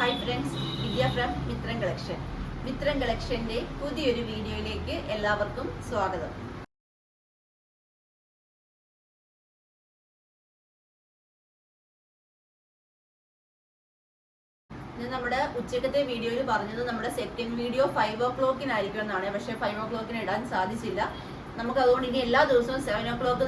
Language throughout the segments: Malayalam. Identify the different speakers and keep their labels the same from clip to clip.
Speaker 1: Hi friends, Vidya from Mithram collection. Mithram കളക്ഷന്റെ പുതിയൊരു വീഡിയോയിലേക്ക് എല്ലാവർക്കും സ്വാഗതം. ഇത് നമ്മുടെ ഉച്ചക്കത്തെ വീഡിയോയിൽ പറഞ്ഞത് നമ്മുടെ സെക്കൻഡ് വീഡിയോ 5 o'clock എന്നാണ്. പക്ഷെ 5 o'clock ഇടാൻ സാധിച്ചില്ല. നമുക്ക് അതുകൊണ്ട് ഇനി എല്ലാ ദിവസവും 7 o'clock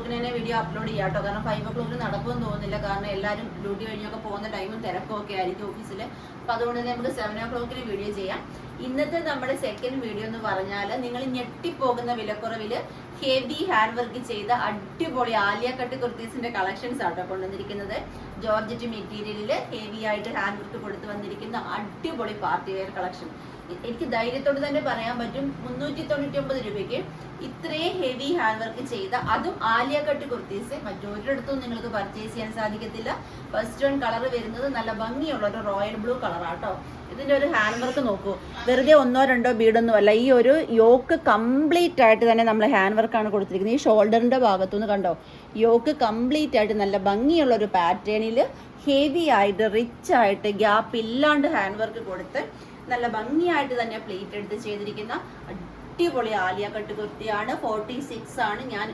Speaker 1: തന്നെ വീഡിയോ അപ്ലോഡ് ചെയ്യാം കേട്ടോ. കാരണം 5 o'clock നടക്കുമെന്ന് തോന്നുന്നില്ല. കാരണം എല്ലാവരും ഡ്യൂട്ടി കഴിഞ്ഞൊക്കെ പോകുന്ന ടൈമും തിരക്കും ഒക്കെ ആയിരിക്കും ഓഫീസിൽ. അപ്പൊ അതുകൊണ്ട് തന്നെ നമുക്ക് 7 o'clock വീഡിയോ ചെയ്യാം. ഇന്നത്തെ നമ്മുടെ സെക്കൻഡ് വീഡിയോ എന്ന് പറഞ്ഞാൽ നിങ്ങൾ ഞെട്ടിപ്പോകുന്ന വിലക്കുറവില് ഹെവി ഹാൻഡ് വർക്ക് ചെയ്ത അടിപൊളി ആലിയ കട്ട് കുർത്തീസിന്റെ കളക്ഷൻസ് ആട്ടോ കൊണ്ടുവന്നിരിക്കുന്നത്. ജോർജറ്റ് മെറ്റീരിയലില് ഹെവി ആയിട്ട് ഹാൻഡ് വർക്ക് കൊടുത്തു വന്നിരിക്കുന്ന അടിപൊളി പാർട്ടി വെയർ കളക്ഷൻ. എനിക്ക് ധൈര്യത്തോട് തന്നെ പറയാൻ പറ്റും, 399 രൂപയ്ക്ക് ഇത്രയും ഹെവി ഹാൻഡ് വർക്ക് ചെയ്ത അതും ആലിയ കട്ട് കുർത്തീസ് മറ്റൊരിടത്തും നിങ്ങൾക്ക് പർച്ചേസ് ചെയ്യാൻ സാധിക്കത്തില്ല. ഫസ്റ്റ് വൺ കളർ വരുന്നത് നല്ല ഭംഗിയുള്ള ഒരു റോയൽ ബ്ലൂ കളറാട്ടോ. ഇതിന്റെ ഒരു ഹാൻഡ് വർക്ക് നോക്കൂ, വെറുതെ ഒന്നോ രണ്ടോ ബീഡൊന്നും അല്ല. ഈ ഒരു യോക്ക് കംപ്ലീറ്റ് ആയിട്ട് തന്നെ നമ്മൾ ഹാൻഡ് വർക്കാണ് കൊടുത്തിരിക്കുന്നത്. ഈ ഷോൾഡറിന്റെ ഭാഗത്തുനിന്ന് കണ്ടോ, യോക്ക് കംപ്ലീറ്റ് ആയിട്ട് നല്ല ഭംഗിയുള്ള ഒരു പാറ്റേണിൽ ഹെവി ആയിട്ട് റിച്ച് ആയിട്ട് ഗ്യാപ്പ് ഇല്ലാണ്ട് ഹാൻഡ് വർക്ക് കൊടുത്ത് നല്ല ഭംഗിയായിട്ട് തന്നെ പ്ലേറ്റ് എടുത്ത് ചെയ്തിരിക്കുന്ന അടിപൊളി ആലിയ കട്ട് കുർത്തിയാണ്. 46 ആണ് ഞാൻ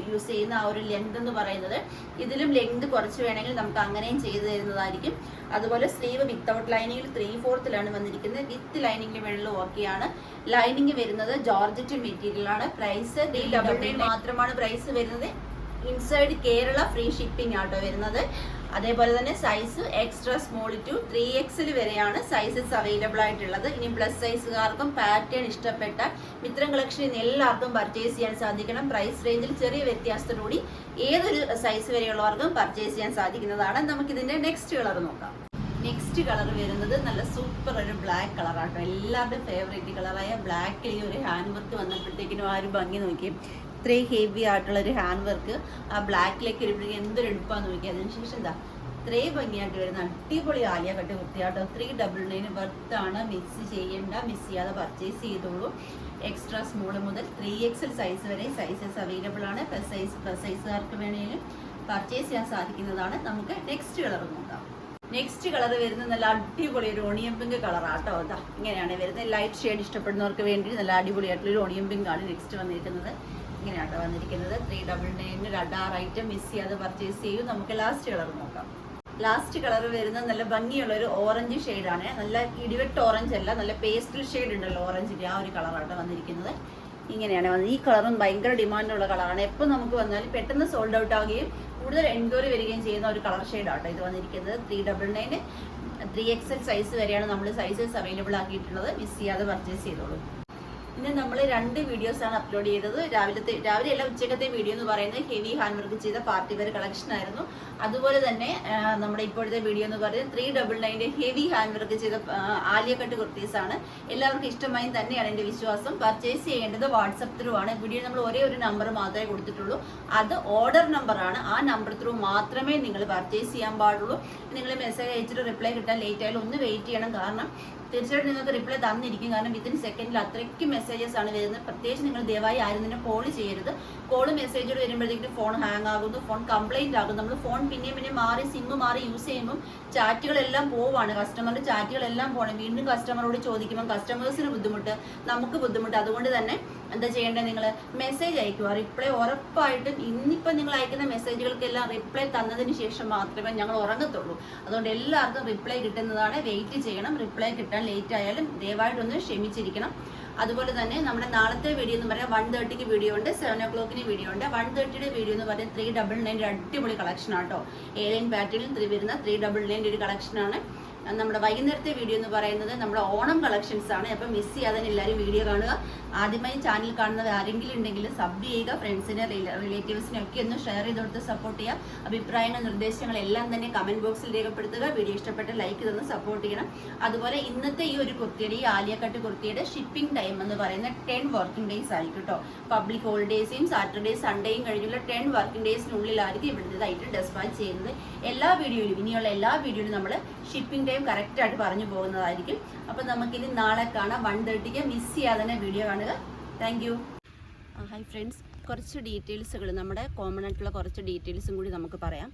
Speaker 1: യൂസ് ചെയ്യുന്ന ആ ഒരു ലെങ്ത് എന്ന് പറയുന്നത്. ഇതിലും ലെങ്ത് കുറച്ച് വേണമെങ്കിൽ നമുക്ക് അങ്ങനെയും ചെയ്തു തരുന്നതായിരിക്കും. അതുപോലെ സ്ലീവ് വിത്തൗട്ട് ലൈനിങ്ങിൽ 3/4 വന്നിരിക്കുന്നത്. വിത്ത് ലൈനിങ്ങിൽ വെള്ളം ഓക്കെയാണ്. ലൈനിങ് വരുന്നത് ജോർജറ്റ് മെറ്റീരിയൽ ആണ്. പ്രൈസ് 399 മാത്രമാണ് പ്രൈസ് വരുന്നത്. ഇൻസൈഡ് കേരള ഫ്രീ ഷിപ്പിംഗ് ആട്ടോ വരുന്നത്. അതേപോലെ തന്നെ size extra small to 3XL വരെയാണ് സൈസസ് അവൈലബിൾ ആയിട്ടുള്ളത്. ഇനി പ്ലസ് സൈസുകാർക്കും പാറ്റേൺ ഇഷ്ടപ്പെട്ട മിത്രം കളക്ഷനിൽ എല്ലാവർക്കും പർച്ചേസ് ചെയ്യാൻ സാധിക്കണം. പ്രൈസ് റേഞ്ചിൽ ചെറിയ വ്യത്യാസത്തോടുകൂടി ഏതൊരു സൈസ് വരെയുള്ളവർക്കും പർച്ചേസ് ചെയ്യാൻ സാധിക്കുന്നതാണ്. നമുക്കിതിന്റെ നെക്സ്റ്റ് കളർ നോക്കാം. നെക്സ്റ്റ് കളർ വരുന്നത് നല്ല സൂപ്പർ ഒരു ബ്ലാക്ക് കളറാട്ടോ. എല്ലാവരുടെയും ഫേവറേറ്റ് കളറായ ബ്ലാക്കിൽ ഈ ഒരു ഹാൻഡ് വർക്ക് വന്നപ്പോഴത്തേക്കിനും ആ ഒരു ഭംഗി നോക്കി. ഇത്രയും ഹെവി ആയിട്ടുള്ള ഒരു ഹാൻഡ് വർക്ക് ആ ബ്ലാക്കിലേക്ക് വരുമ്പോഴേക്കും എന്തൊരു എടുപ്പാന്ന് നോക്കി. അതിനുശേഷം എന്താ ഇത്രയും ഭംഗിയായിട്ട് വരുന്ന അടിപൊളി ആലിയ കട്ട് കുർത്തിയാട്ടോ. 399 വർത്ത്. മിസ് ചെയ്യേണ്ട, മിസ് ചെയ്യാതെ പർച്ചേസ് ചെയ്തോളൂ. എക്സ്ട്രാ സ്മോൾ മുതൽ 3XL സൈസ് വരെ സൈസസ് അവൈലബിൾ ആണ്. പ്ലസ് സൈസുകാർക്ക് വേണമെങ്കിലും പർച്ചേസ് ചെയ്യാൻ സാധിക്കുന്നതാണ്. നമുക്ക് നെക്സ്റ്റ് കളർ നോക്കാം. നെക്സ്റ്റ് കളർ വരുന്നത് നല്ല അടിപൊളി ഒരു ഓണിയൻ പിങ്ക് കളറാട്ടോ. അതാ ഇങ്ങനെയാണ് വരുന്നത്. ലൈറ്റ് ഷെയ്ഡ് ഇഷ്ടപ്പെടുന്നവർക്ക് വേണ്ടി നല്ല അടിപൊളിയായിട്ടുള്ള ഒരു ഓണിയൻ പിങ്ക് ആണ് നെക്സ്റ്റ് വന്നിരിക്കുന്നത്. ഇങ്ങനെയാട്ടോ വന്നിരിക്കുന്നത്. 399 ഒരു 6 ഐറ്റം മിസ് ചെയ്യാതെ പർച്ചേസ് ചെയ്യും. നമുക്ക് ലാസ്റ്റ് കളർ നോക്കാം. ലാസ്റ്റ് കളർ വരുന്നത് നല്ല ഭംഗിയുള്ള ഒരു ഓറഞ്ച് ഷെയ്ഡാണ്. നല്ല ഇടിവെട്ട് ഓറഞ്ച് അല്ല, നല്ല പേസ്റ്റൽ ഷെയ്ഡ് ഉണ്ടല്ലോ ഓറഞ്ചിന്റെ, ആ ഒരു കളറാട്ടോ വന്നിരിക്കുന്നത്. ഇങ്ങനെയാണ് വന്നത്. ഈ കളറും ഭയങ്കര ഡിമാൻഡുള്ള കളറാണ്. എപ്പോൾ നമുക്ക് വന്നാലും പെട്ടെന്ന് സോൾഡ് ഔട്ട് ആവുകയും കൂടുതൽ എൻക്വയറി വരികയും ചെയ്യുന്ന ഒരു കളർ ഷെയ്ഡാട്ടോ ഇത് വന്നിരിക്കുന്നത്. 399 3XL സൈസ് വരെയാണ് നമ്മൾ സൈസസ് അവൈലബിൾ ആക്കിയിട്ടുള്ളത്. മിസ് ചെയ്യാതെ പർച്ചേസ് ചെയ്തോളൂ. ഇന്ന് നമ്മൾ 2 വീഡിയോസാണ് അപ്ലോഡ് ചെയ്തത്. രാവിലെ അല്ല, ഉച്ചക്കത്തെ വീഡിയോ എന്ന് പറയുന്നത് ഹെവി ഹാൻഡ് വർക്ക് ചെയ്ത പാർട്ടി വെയർ കളക്ഷൻ ആയിരുന്നു. അതുപോലെ തന്നെ നമ്മുടെ ഇപ്പോഴത്തെ വീഡിയോ എന്ന് പറയുന്നത് 399 ഹെവി ഹാൻഡ് വർക്ക് ചെയ്ത ആലിയ കട്ട് കുർത്തീസ് ആണ്. എല്ലാവർക്കും ഇഷ്ടമായി തന്നെയാണ് എൻ്റെ വിശ്വാസം. പർച്ചേസ് ചെയ്യേണ്ടത് വാട്സപ്പ് ത്രൂ ആണ്. വീഡിയോ നമ്മൾ ഒരേ ഒരു നമ്പർ മാത്രമേ കൊടുത്തിട്ടുള്ളൂ. അത് ഓർഡർ നമ്പറാണ്. ആ നമ്പർ ത്രൂ മാത്രമേ നിങ്ങൾ പർച്ചേസ് ചെയ്യാൻ പാടുള്ളൂ. നിങ്ങൾ മെസ്സേജ് അയച്ചിട്ട് റിപ്ലൈ കിട്ടാൻ ലേറ്റ് ആയാലും ഒന്ന് വെയിറ്റ് ചെയ്യണം. കാരണം തീർച്ചയായിട്ടും നിങ്ങൾക്ക് റിപ്ലൈ തന്നിരിക്കും. കാരണം വിത്തിൻ സെക്കൻഡിൽ അത്രയ്ക്ക് മെസ്സേജസ് ആണ് വരുന്നത്. പ്രത്യേകിച്ച് നിങ്ങൾ ദയവായി ആരും തന്നെ കോൾ ചെയ്യരുത്. കോള് മെസ്സേജോട് വരുമ്പോഴത്തേക്കും ഫോൺ ഹാങ് ആകുന്നു, ഫോൺ കംപ്ലൈന്റ് ആകും. നമ്മൾ ഫോൺ പിന്നെ മാറി സിമ്മ് മാറി യൂസ് ചെയ്യുമ്പം ചാറ്റുകളെല്ലാം പോവാണ്. കസ്റ്റമറിന്റെ ചാറ്റുകളെല്ലാം പോകണം. വീണ്ടും കസ്റ്റമറോട് ചോദിക്കുമ്പോൾ കസ്റ്റമേഴ്സിന് ബുദ്ധിമുട്ട്, നമുക്ക് ബുദ്ധിമുട്ട്. അതുകൊണ്ട് തന്നെ എന്താ ചെയ്യേണ്ടത്, നിങ്ങൾ മെസ്സേജ് അയക്കുക. റിപ്ലൈ ഉറപ്പായിട്ടും ഇന്നിപ്പം നിങ്ങൾ അയക്കുന്ന മെസ്സേജുകൾക്കെല്ലാം റിപ്ലൈ തന്നതിന് ശേഷം മാത്രമേ ഞങ്ങൾ ഉറങ്ങത്തുള്ളൂ. അതുകൊണ്ട് എല്ലാവർക്കും റിപ്ലൈ കിട്ടുന്നതാണ്. വെയിറ്റ് ചെയ്യണം. റിപ്ലൈ കിട്ടാൻ ലേറ്റ് ആയാലും ദയവായിട്ടൊന്ന് ക്ഷമിച്ചിരിക്കണം. അതുപോലെ തന്നെ നമ്മുടെ നാളത്തെ വീഡിയോ എന്ന് പറയാൻ 1:30 വീഡിയോ ഉണ്ട്, 7 o'clock വീഡിയോ ഉണ്ട്. 1:30 വീഡിയോ എന്ന് പറയുന്നത് 399 അടിപൊളി കളക്ഷൻ ആട്ടോ. ഏലൈൻ പാറ്റേണിൽ വരുന്ന 399 ഒരു കളക്ഷനാണ്. നമ്മുടെ വൈകുന്നേരത്തെ വീഡിയോ എന്ന് പറയുന്നത് നമ്മുടെ ഓണം കളക്ഷൻസ് ആണ്. അപ്പം മിസ് ചെയ്യാതെ എല്ലാവരും വീഡിയോ കാണുക. ആദ്യമായി ചാനൽ കാണുന്നത് ആരെങ്കിലും ഉണ്ടെങ്കിൽ സബ് ചെയ്യുക. ഫ്രണ്ട്സിനെ റിലേറ്റീവ്സിനെ ഒക്കെ ഒന്ന് ഷെയർ ചെയ്ത് കൊടുത്ത് സപ്പോർട്ട് ചെയ്യുക. അഭിപ്രായങ്ങൾ നിർദ്ദേശങ്ങൾ എല്ലാം തന്നെ കമന്റ് ബോക്സിൽ രേഖപ്പെടുത്തുക. വീഡിയോ ഇഷ്ടപ്പെട്ട ലൈക്ക് തന്ന് സപ്പോർട്ട് ചെയ്യണം. അതുപോലെ ഇന്നത്തെ ഈ ഒരു കുർത്തിയുടെ, ഈ ആലിയ കട്ട് കുർത്തിയുടെ ഷിപ്പിംഗ് ടൈം എന്ന് പറയുന്നത് 10 വർക്കിംഗ് ഡേയ്സ് ആയിരിക്കും കേട്ടോ. പബ്ലിക് ഹോളിഡേയ്സും സാറ്റർഡേ സൺഡേയും കഴിഞ്ഞുള്ള 10 വർക്കിംഗ് ഡേയ്സിനുള്ളിലായിരിക്കും ഇവിടുത്തെ ഡെസ്പാച്ച് ചെയ്യുന്നത്. എല്ലാ വീഡിയോയിലും, ഇനിയുള്ള എല്ലാ വീഡിയോയിലും നമ്മൾ ഷിപ്പിംഗ് ടൈം കറക്റ്റായിട്ട് പറഞ്ഞു പോകുന്നതായിരിക്കും. അപ്പം നമുക്കിനി നാളെ കാണാം 1:30. മിസ് ചെയ്യാതെ തന്നെ വീഡിയോ കാണുക. Thank you. ഹായ് ഫ്രണ്ട്സ്, കുറച്ച് ഡീറ്റെയിൽസുകൾ, നമ്മുടെ കോമൺ ആയിട്ടുള്ള കുറച്ച് ഡീറ്റെയിൽസും കൂടി നമുക്ക് പറയാം.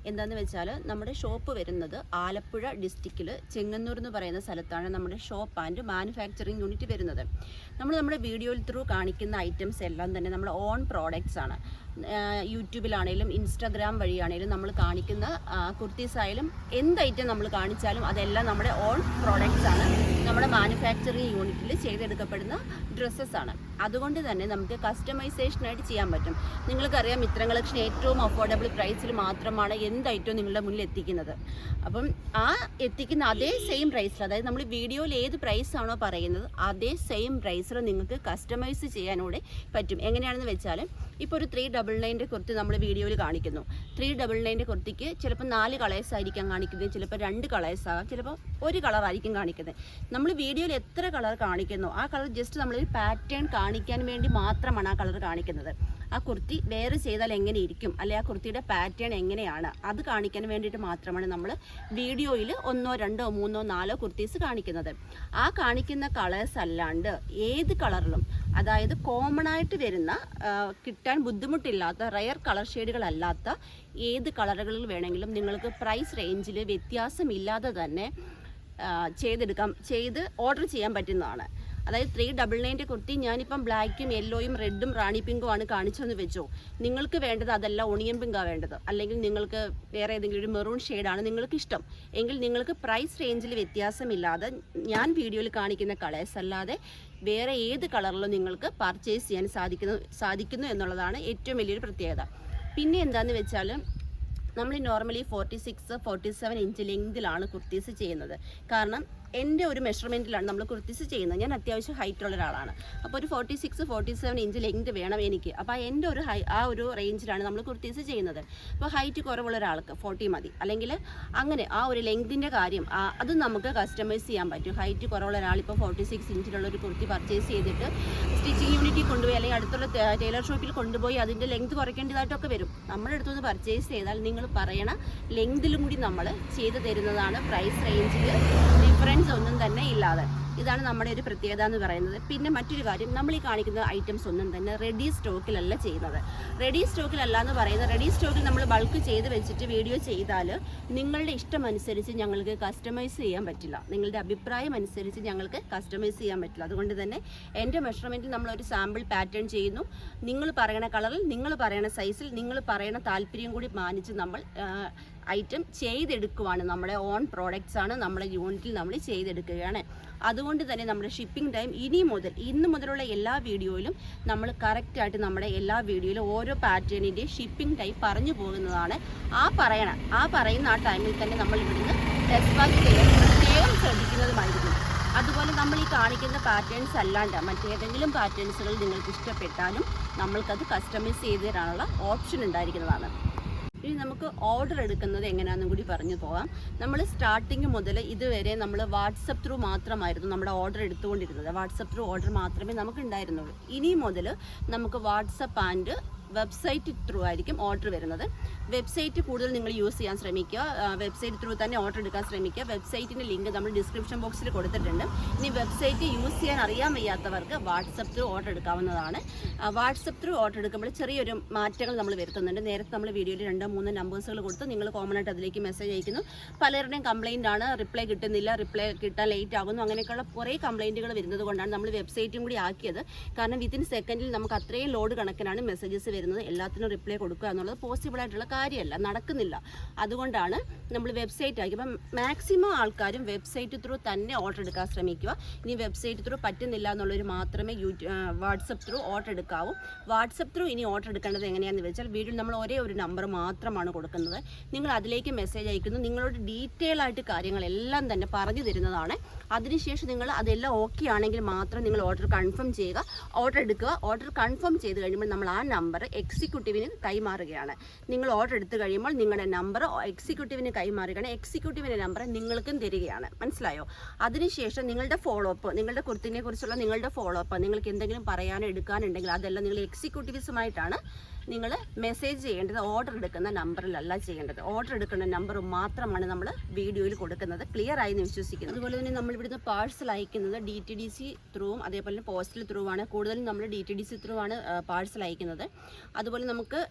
Speaker 1: എന്താണെന്ന് വെച്ചാൽ നമ്മുടെ ഷോപ്പ് വരുന്നത് ആലപ്പുഴ ഡിസ്ട്രിക്റ്റിൽ ചെങ്ങന്നൂർ എന്ന് പറയുന്ന സ്ഥലത്താണ് നമ്മുടെ ഷോപ്പ് ആൻഡ് മാനുഫാക്ചറിങ് യൂണിറ്റ് വരുന്നത്. നമ്മുടെ വീഡിയോയിൽ ത്രൂ കാണിക്കുന്ന ഐറ്റംസ് എല്ലാം തന്നെ നമ്മുടെ ഓൺ പ്രോഡക്റ്റ്സ് ആണ്. യൂട്യൂബിലാണെങ്കിലും ഇൻസ്റ്റാഗ്രാം വഴിയാണെങ്കിലും നമ്മൾ കാണിക്കുന്ന കുർത്തീസ് ആയാലും എന്ത് ഐറ്റം നമ്മൾ കാണിച്ചാലും അതെല്ലാം നമ്മുടെ ഓൺ പ്രോഡക്റ്റ്സ് ആണ്. നമ്മുടെ മാനുഫാക്ചറിങ് യൂണിറ്റിൽ ചെയ്തെടുക്കപ്പെടുന്ന ഡ്രസ്സസ് ആണ്. അതുകൊണ്ട് തന്നെ നമുക്ക് കസ്റ്റമൈസേഷനായിട്ട് ചെയ്യാൻ പറ്റും. നിങ്ങൾക്കറിയാം, മിത്ര കളക്ഷൻ ഏറ്റവും അഫോർഡബിൾ പ്രൈസിൽ മാത്രമാണ് എന്ത് ഐറ്റവും നിങ്ങളുടെ മുന്നിൽ എത്തിക്കുന്നത്. അപ്പം ആ എത്തിക്കുന്ന അതേ സെയിം പ്രൈസിൽ, അതായത് നമ്മൾ വീഡിയോയിൽ ഏത് പ്രൈസാണോ പറയുന്നത് അതേ സെയിം പ്രൈസിൽ നിങ്ങൾക്ക് കസ്റ്റമൈസ് ചെയ്യാനൂടെ പറ്റും. എങ്ങനെയാണെന്ന് വെച്ചാൽ, ഇപ്പോൾ ഒരു 399 കുർത്തി നമ്മൾ വീഡിയോയിൽ കാണിക്കുന്നു. 399 കുർത്തിക്ക് ചിലപ്പോൾ 4 കളേഴ്സ് ആയിരിക്കാം കാണിക്കുന്നത്, ചിലപ്പോൾ 2 കളേഴ്സ് ആകാം, ചിലപ്പോൾ 1 കളറായിരിക്കും കാണിക്കുന്നത്. നമ്മൾ വീഡിയോയിൽ എത്ര കളർ കാണിക്കുന്നു ആ കളർ ജസ്റ്റ് നമ്മളൊരു പാറ്റേൺ കാണിക്കാൻ വേണ്ടി മാത്രമാണ് ആ കളർ കാണിക്കുന്നത്. ആ കുർത്തി വെയർ ചെയ്താൽ എങ്ങനെ ഇരിക്കും, അല്ലെ ആ കുർത്തിയുടെ പാറ്റേൺ എങ്ങനെയാണ്, അത് കാണിക്കാൻ വേണ്ടിയിട്ട് മാത്രമാണ് നമ്മൾ വീഡിയോയിൽ 1, 2, 3, 4 കുർത്തീസ് കാണിക്കുന്നത്. ആ കാണിക്കുന്ന കളേഴ്സ് അല്ലാണ്ട് ഏത് കളറിലും, അതായത് കോമൺ ആയിട്ട് വരുന്ന കിട്ടാൻ ബുദ്ധിമുട്ടില്ലാത്ത റയർ കളർ ഷെയ്ഡുകളല്ലാത്ത ഏത് കളറുകളിൽ വേണമെങ്കിലും നിങ്ങൾക്ക് പ്രൈസ് റേഞ്ചിൽ വ്യത്യാസമില്ലാതെ തന്നെ ചെയ്ത് ഓർഡർ ചെയ്യാൻ പറ്റുന്നതാണ്. അതായത് 399 കുർത്തി ഞാനിപ്പം ബ്ലാക്കും യെല്ലോയും റെഡും റാണി പിങ്കും ആണ് കാണിച്ചതെന്ന് വെച്ചോ, നിങ്ങൾക്ക് വേണ്ടത് അതല്ല ഒണിയൻ പിങ്കാണ് വേണ്ടത്, അല്ലെങ്കിൽ നിങ്ങൾക്ക് വേറെ ഏതെങ്കിലും ഒരു മെറൂൺ ഷെയ്ഡാണ് നിങ്ങൾക്ക് ഇഷ്ടം എങ്കിൽ നിങ്ങൾക്ക് പ്രൈസ് റേഞ്ചിൽ വ്യത്യാസമില്ലാതെ ഞാൻ വീഡിയോയിൽ കാണിക്കുന്ന കളേഴ്സ് അല്ലാതെ വേറെ ഏത് കളറിലും നിങ്ങൾക്ക് പർച്ചേസ് ചെയ്യാൻ സാധിക്കുന്നു എന്നുള്ളതാണ് ഏറ്റവും വലിയൊരു പ്രത്യേകത. പിന്നെ എന്താണെന്ന് വെച്ചാൽ, നമ്മൾ നോർമലി 46-47 ഇഞ്ച് ലെങ്തിലാണ് കുർത്തീസ് ചെയ്യുന്നത്. കാരണം എൻ്റെ ഒരു മെഷർമെൻറ്റിലാണ് നമ്മൾ കുർത്തീസ് ചെയ്യുന്നത്. ഞാൻ അത്യാവശ്യം ഹൈറ്റുള്ള ഒരാളാണ്. അപ്പോൾ ഒരു 46-47 ഇഞ്ച് ലെങ്ത് വേണം എനിക്ക്. അപ്പോൾ എൻ്റെ ആ ഒരു റേഞ്ചിലാണ് നമ്മൾ കുർത്തീസ് ചെയ്യുന്നത്. അപ്പോൾ ഹൈറ്റ് കുറവുള്ള ഒരാൾക്ക് 40 മതി, അല്ലെങ്കിൽ അങ്ങനെ ആ ഒരു ലെങ്തിൻ്റെ കാര്യം അത് നമുക്ക് കസ്റ്റമൈസ് ചെയ്യാൻ പറ്റും. ഹൈറ്റ് കുറവുള്ള ഒരാൾ ഇപ്പോൾ 46 ഇഞ്ചിലുള്ള ഒരു കുർത്തി പർച്ചേസ് ചെയ്തിട്ട് സ്റ്റിച്ചിങ് യൂണിറ്റിൽ കൊണ്ടുപോയി അല്ലെങ്കിൽ അടുത്തുള്ള ടൈലർ ഷോപ്പിൽ കൊണ്ടുപോയി അതിൻ്റെ ലെങ്ത് കുറയ്ക്കേണ്ടതായിട്ടൊക്കെ വരും. നമ്മുടെ അടുത്തുനിന്ന് പർച്ചേസ് ചെയ്താൽ നിങ്ങൾ പറയണ ലെങ്തിലും കൂടി നമ്മൾ ചെയ്ത് തരുന്നതാണ്. പ്രൈസ് റേഞ്ചിൽ ഡിഫറൻസ് ഒന്നും തന്നെ ഇല്ലാതെ. ഇതാണ് നമ്മുടെ ഒരു പ്രത്യേകത എന്ന് പറയുന്നത്. പിന്നെ മറ്റൊരു കാര്യം, നമ്മൾ ഈ കാണിക്കുന്ന ഐറ്റംസ് ഒന്നും തന്നെ റെഡി സ്റ്റോക്കിലല്ല ചെയ്യുന്നത്. റെഡി സ്റ്റോക്കിലല്ല എന്ന് പറയുന്നത്, റെഡി സ്റ്റോക്കിൽ നമ്മൾ ബൾക്ക് ചെയ്ത് വെച്ചിട്ട് വീഡിയോ ചെയ്താൽ നിങ്ങളുടെ ഇഷ്ടം അനുസരിച്ച് ഞങ്ങൾക്ക് കസ്റ്റമൈസ് ചെയ്യാൻ പറ്റില്ല. നിങ്ങളുടെ അഭിപ്രായം അനുസരിച്ച് ഞങ്ങൾക്ക് കസ്റ്റമൈസ് ചെയ്യാൻ പറ്റില്ല. അതുകൊണ്ട് തന്നെ എൻ്റെ മെഷർമെൻറ്റിൽ നമ്മളൊരു സാമ്പിൾ പാറ്റേൺ ചെയ്യുന്നു. നിങ്ങൾ പറയണ കളറിൽ, നിങ്ങൾ പറയണ സൈസിൽ, നിങ്ങൾ പറയണ താല്പര്യം കൂടി മാനിച്ച് നമ്മൾ ഐറ്റം ചെയ്തെടുക്കുവാണ്. നമ്മുടെ ഓൺ പ്രോഡക്റ്റ്സ് ആണ് നമ്മുടെ യൂണിറ്റിൽ നമ്മൾ ചെയ്തെടുക്കുകയാണ്. അതുകൊണ്ട് തന്നെ നമ്മുടെ ഷിപ്പിംഗ് ടൈം ഇന്ന് മുതലുള്ള എല്ലാ വീഡിയോയിലും നമ്മൾ കറക്റ്റായിട്ട് നമ്മുടെ എല്ലാ വീഡിയോയിലും ഓരോ പാറ്റേണിൻ്റെ ഷിപ്പിംഗ് ടൈം പറഞ്ഞു പോകുന്നതാണ്. ആ പറയുന്ന ആ ടൈമിൽ തന്നെ നമ്മൾ ഇവിടുന്ന് ഡെസ്പാച്ച് ചെയ്യാൻ പ്രത്യേകം ശ്രദ്ധിക്കുന്നതുമായിരിക്കും. അതുപോലെ നമ്മൾ ഈ കാണിക്കുന്ന പാറ്റേൺസ് അല്ലാണ്ട് മറ്റേതെങ്കിലും പാറ്റേൺസുകൾ നിങ്ങൾക്ക് ഇഷ്ടപ്പെട്ടാലും നമ്മൾക്കത് കസ്റ്റമൈസ് ചെയ്ത് തരാനുള്ള ഓപ്ഷൻ ഉണ്ടായിരിക്കുന്നതാണ്. ഇനി നമുക്ക് ഓർഡർ എടുക്കുന്നത് എങ്ങനെയാണെന്നും കൂടി പറഞ്ഞു പോകാം. നമ്മൾ സ്റ്റാർട്ടിങ് മുതൽ ഇതുവരെ നമ്മൾ വാട്സപ്പ് ത്രൂ മാത്രമായിരുന്നു നമ്മുടെ ഓർഡർ എടുത്തുകൊണ്ടിരുന്നത്. വാട്സപ്പ് ത്രൂ ഓർഡർ മാത്രമേ നമുക്ക് ഉണ്ടായിരുന്നുള്ളൂ. ഇനി മുതൽ നമുക്ക് വാട്സപ്പ് ആൻഡ് വെബ്സൈറ്റ് ത്രൂ ആയിരിക്കും ഓർഡർ വരുന്നത്. വെബ്സൈറ്റ് കൂടുതൽ നിങ്ങൾ യൂസ് ചെയ്യാൻ ശ്രമിക്കുക. വെബ്സൈറ്റ് ത്രൂ തന്നെ ഓർഡർ എടുക്കാൻ ശ്രമിക്കുക. വെബ്സൈറ്റിൻ്റെ ലിങ്ക് നമ്മൾ ഡിസ്ക്രിപ്ഷൻ ബോക്സിൽ കൊടുത്തിട്ടുണ്ട്. ഇനി വെബ്സൈറ്റ് യൂസ് ചെയ്യാൻ അറിയാൻ വയ്യാത്തവർക്ക് വാട്സപ്പ് ത്രൂ ഓർഡർ എടുക്കാവുന്നതാണ്. വാട്സപ്പ് ത്രൂ ഓർഡർ എടുക്കുമ്പോൾ ചെറിയൊരു മാറ്റങ്ങൾ നമ്മൾ വരുത്തുന്നുണ്ട്. നേരത്തെ നമ്മൾ വീഡിയോയിൽ 2-3 നമ്പേഴ്സുകൾ കൊടുത്ത് നിങ്ങൾ കോമൺ ആയിട്ട് അതിലേക്ക് മെസ്സേജ് അയക്കുന്നു. പലരുടെയും കംപ്ലയിൻ്റ് ആണ്, റിപ്ലൈ കിട്ടുന്നില്ല, റിപ്ലൈ കിട്ടാൻ ലേറ്റ് ആകുന്നു, അങ്ങനെയൊക്കെയുള്ള കുറേ കംപ്ലയിൻറ്റുകൾ വരുന്നത് കൊണ്ടാണ് നമ്മൾ വെബ്സൈറ്റും കൂടി ആക്കിയത്. കാരണം വിത്തിൻ സെക്കൻഡിൽ നമുക്ക് അത്രയും ലോഡ് കണക്കിനാണ് മെസ്സേജസ് വരുന്നത്. എല്ലാത്തിനും റിപ്ലൈ കൊടുക്കുക എന്നുള്ളത് പോസിബിൾ ആയിട്ടുള്ള കാര്യമല്ല, നടക്കുന്നില്ല. അതുകൊണ്ടാണ് നമ്മൾ വെബ്സൈറ്റ് ആക്കി. അപ്പം മാക്സിമം ആൾക്കാരും വെബ്സൈറ്റ് ത്രൂ തന്നെ ഓർഡർ എടുക്കാൻ ശ്രമിക്കുക. ഇനി വെബ്സൈറ്റ് ത്രൂ പറ്റുന്നില്ല എന്നുള്ളവർ മാത്രമേ വാട്സപ്പ് ത്രൂ ഓർഡർ എടുക്കാവൂ. വാട്സപ്പ് ത്രൂ ഇനി ഓർഡർ എടുക്കേണ്ടത് എങ്ങനെയാണെന്ന് വെച്ചാൽ, വീഡിയോയിൽ നമ്മൾ ഒരേ ഒരു നമ്പർ മാത്രമാണ് കൊടുക്കുന്നത്. നിങ്ങൾ അതിലേക്ക് മെസ്സേജ് അയക്കുന്നു. നിങ്ങളോട് ഡീറ്റെയിൽ ആയിട്ട് കാര്യങ്ങളെല്ലാം തന്നെ പറഞ്ഞു തരുന്നതാണ്. അതിനുശേഷം നിങ്ങൾ അതെല്ലാം ഓക്കെ ആണെങ്കിൽ മാത്രം നിങ്ങൾ ഓർഡർ കൺഫേം ചെയ്യുക, ഓർഡർ എടുക്കുക. ഓർഡർ കൺഫേം ചെയ്ത് കഴിയുമ്പോൾ നമ്മൾ ആ നമ്പർ എക്സിക്യൂട്ടീവിന് കൈമാറുകയാണ്. നിങ്ങൾ ഓർഡർ എടുത്തു കഴിയുമ്പോൾ നിങ്ങളുടെ നമ്പർ എക്സിക്യൂട്ടീവിന് കൈമാറുകയാണ്. എക്സിക്യൂട്ടീവിൻ്റെ നമ്പർ നിങ്ങൾക്കും തരികയാണ്. മനസ്സിലായോ? അതിനുശേഷം നിങ്ങളുടെ ഫോളോ അപ്പ്, നിങ്ങളുടെ കുർത്തിനെ കുറിച്ചുള്ള നിങ്ങളുടെ ഫോളോ അപ്പ്, നിങ്ങൾക്ക് എന്തെങ്കിലും പറയാനോ എടുക്കാനുണ്ടെങ്കിൽ അതെല്ലാം നിങ്ങൾ എക്സിക്യൂട്ടീവ്സുമായിട്ടാണ് നിങ്ങൾ മെസ്സേജ് ചെയ്യേണ്ടത്. ഓർഡർ എടുക്കുന്ന നമ്പറിലല്ല ചെയ്യേണ്ടത്. ഓർഡർ എടുക്കുന്ന നമ്പർ മാത്രമാണ് നമ്മൾ വീഡിയോയിൽ കൊടുക്കുന്നത്. ക്ലിയർ ആയി എന്ന് വിശ്വസിക്കുന്നു. അതുപോലെ തന്നെ നമ്മൾ ഇവിടുന്ന് പാഴ്സൽ അയക്കുന്നത് DTDC ത്രൂവും അതേപോലെ പോസ്റ്റൽ ത്രൂ ആണ്. കൂടുതലും നമ്മൾ DTDC ത്രൂ ആണ് പാഴ്സൽ അയക്കുന്നത്. അതുപോലെ നമുക്ക്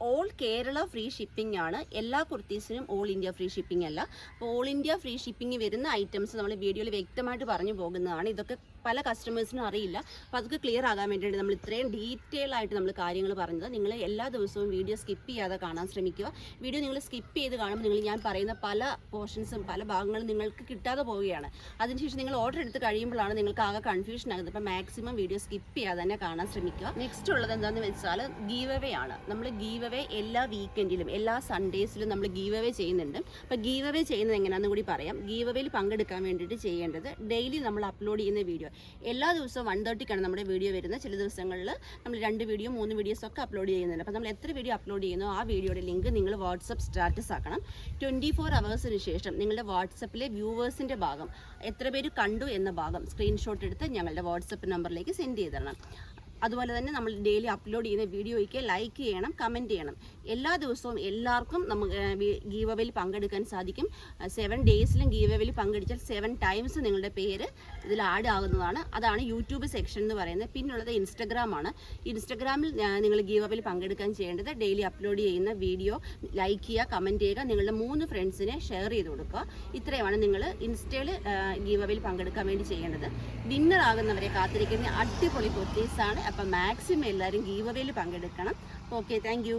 Speaker 2: ഓൾ കേരള ഫ്രീ ഷിപ്പിംഗ് ആണ്. എല്ലാ കുർത്തീസിനും ഓൾ ഇന്ത്യ ഫ്രീ ഷിപ്പിംഗ് അല്ല. അപ്പോൾ ഓൾ ഇന്ത്യ ഫ്രീ ഷിപ്പിംഗ് വരുന്ന ഐറ്റംസ് നമ്മൾ വീഡിയോയിൽ വ്യക്തമായിട്ട് പറഞ്ഞു പോകുന്നതാണ്. ഇതൊക്കെ പല കസ്റ്റമേഴ്സിനും അറിയില്ല. അപ്പോൾ അതൊക്കെ ക്ലിയർ ആകാൻ വേണ്ടിയിട്ട് നമ്മൾ ഇത്രയും ഡീറ്റെയിൽ ആയിട്ട് നമ്മൾ കാര്യങ്ങൾ പറഞ്ഞത്. നിങ്ങൾ എല്ലാ ദിവസവും വീഡിയോ സ്കിപ്പ് ചെയ്യാതെ കാണാൻ ശ്രമിക്കുക. വീഡിയോ നിങ്ങൾ സ്കിപ്പ് ചെയ്ത് കാണുമ്പോൾ നിങ്ങൾ ഞാൻ പറയുന്ന പല പോർഷൻസും പല ഭാഗങ്ങളും നിങ്ങൾക്ക് കിട്ടാതെ പോവുകയാണ്. അതിനുശേഷം നിങ്ങൾ ഓർഡർ എടുത്ത് കഴിയുമ്പോഴാണ് നിങ്ങൾക്ക് ആകെ കൺഫ്യൂഷൻ ആകുന്നത്. അപ്പോൾ മാക്സിമം വീഡിയോ സ്കിപ്പ് ചെയ്യാതെ തന്നെ കാണാൻ ശ്രമിക്കുക. നെക്സ്റ്റ് ഉള്ളത് എന്താണെന്ന് വെച്ചാൽ ഗീവ് അവേ ആണ്. നമ്മൾ ഗീവ് അവേ എല്ലാ വീക്കെൻഡിലും എല്ലാ സൺഡേസിലും നമ്മൾ ഗീവ് അവേ ചെയ്യുന്നുണ്ട്. അപ്പോൾ ഗീവ് അവേ ചെയ്യുന്നത് എങ്ങനെയാണെന്ന് കൂടി പറയാം. ഗീവ് അവേയിൽ പങ്കെടുക്കാൻ വേണ്ടിയിട്ട് ചെയ്യേണ്ടത് ഡെയിലി നമ്മൾ അപ്ലോഡ് ചെയ്യുന്ന വീഡിയോ എല്ലാ ദിവസവും 1:30ക്കാണ് നമ്മുടെ വീഡിയോ വരുന്നത്. ചില ദിവസങ്ങളിൽ നമ്മൾ 2 വീഡിയോ 3 വീഡിയോസ് ഒക്കെ അപ്ലോഡ് ചെയ്യുന്നുണ്ട്. അപ്പോൾ നമ്മൾ എത്ര വീഡിയോ അപ്ലോഡ് ചെയ്യുന്നോ ആ വീഡിയോയുടെ ലിങ്ക് നിങ്ങൾ വാട്സപ്പ് സ്റ്റാറ്റസ് ആക്കണം. 24 അവേഴ്സിന് ശേഷം നിങ്ങളുടെ വാട്സപ്പിലെ വ്യൂവേഴ്സിൻ്റെ ഭാഗം എത്ര പേര് കണ്ടു എന്ന ഭാഗം സ്ക്രീൻഷോട്ട് എടുത്ത് ഞങ്ങളുടെ വാട്സപ്പ് നമ്പറിലേക്ക് സെൻഡ് ചെയ്ത് തരണം. അതുപോലെ തന്നെ നമ്മൾ ഡെയിലി അപ്ലോഡ് ചെയ്യുന്ന വീഡിയോയ്ക്ക് ലൈക്ക് ചെയ്യണം, കമൻറ്റ് ചെയ്യണം. എല്ലാ ദിവസവും എല്ലാവർക്കും നമുക്ക് ഗീവ് അവേയിൽ പങ്കെടുക്കാൻ സാധിക്കും. 7 ഡേയ്സിലും ഗീവ് അവേയിൽ പങ്കെടുത്താൽ 7 ടൈംസ് നിങ്ങളുടെ പേര് ഇതിൽ ആഡ് ആകുന്നതാണ്. അതാണ് യൂട്യൂബ് സെക്ഷൻ എന്ന് പറയുന്നത്. പിന്നുള്ളത് ഇൻസ്റ്റഗ്രാമാണ്. ഇൻസ്റ്റഗ്രാമിൽ നിങ്ങൾ ഗീവ് അവേയിൽ പങ്കെടുക്കാൻ ചെയ്യേണ്ടത് ഡെയിലി അപ്ലോഡ് ചെയ്യുന്ന വീഡിയോ ലൈക്ക് ചെയ്യുക, കമൻറ്റ് ചെയ്യുക, നിങ്ങളുടെ 3 ഫ്രണ്ട്സിനെ ഷെയർ ചെയ്ത് കൊടുക്കുക. ഇത്രയുമാണ് നിങ്ങൾ ഇൻസ്റ്റയിൽ ഗീവ് അവേയിൽ പങ്കെടുക്കാൻ വേണ്ടി ചെയ്യേണ്ടത്. വിന്നർ ആകുന്നവരെ കാത്തിരിക്കുന്ന അടിപൊളി കുർത്തീസാണ്. അപ്പം മാക്സിമം എല്ലാവരും ഗീവ് അവേയിൽ പങ്കെടുക്കണം. Okay, thank you.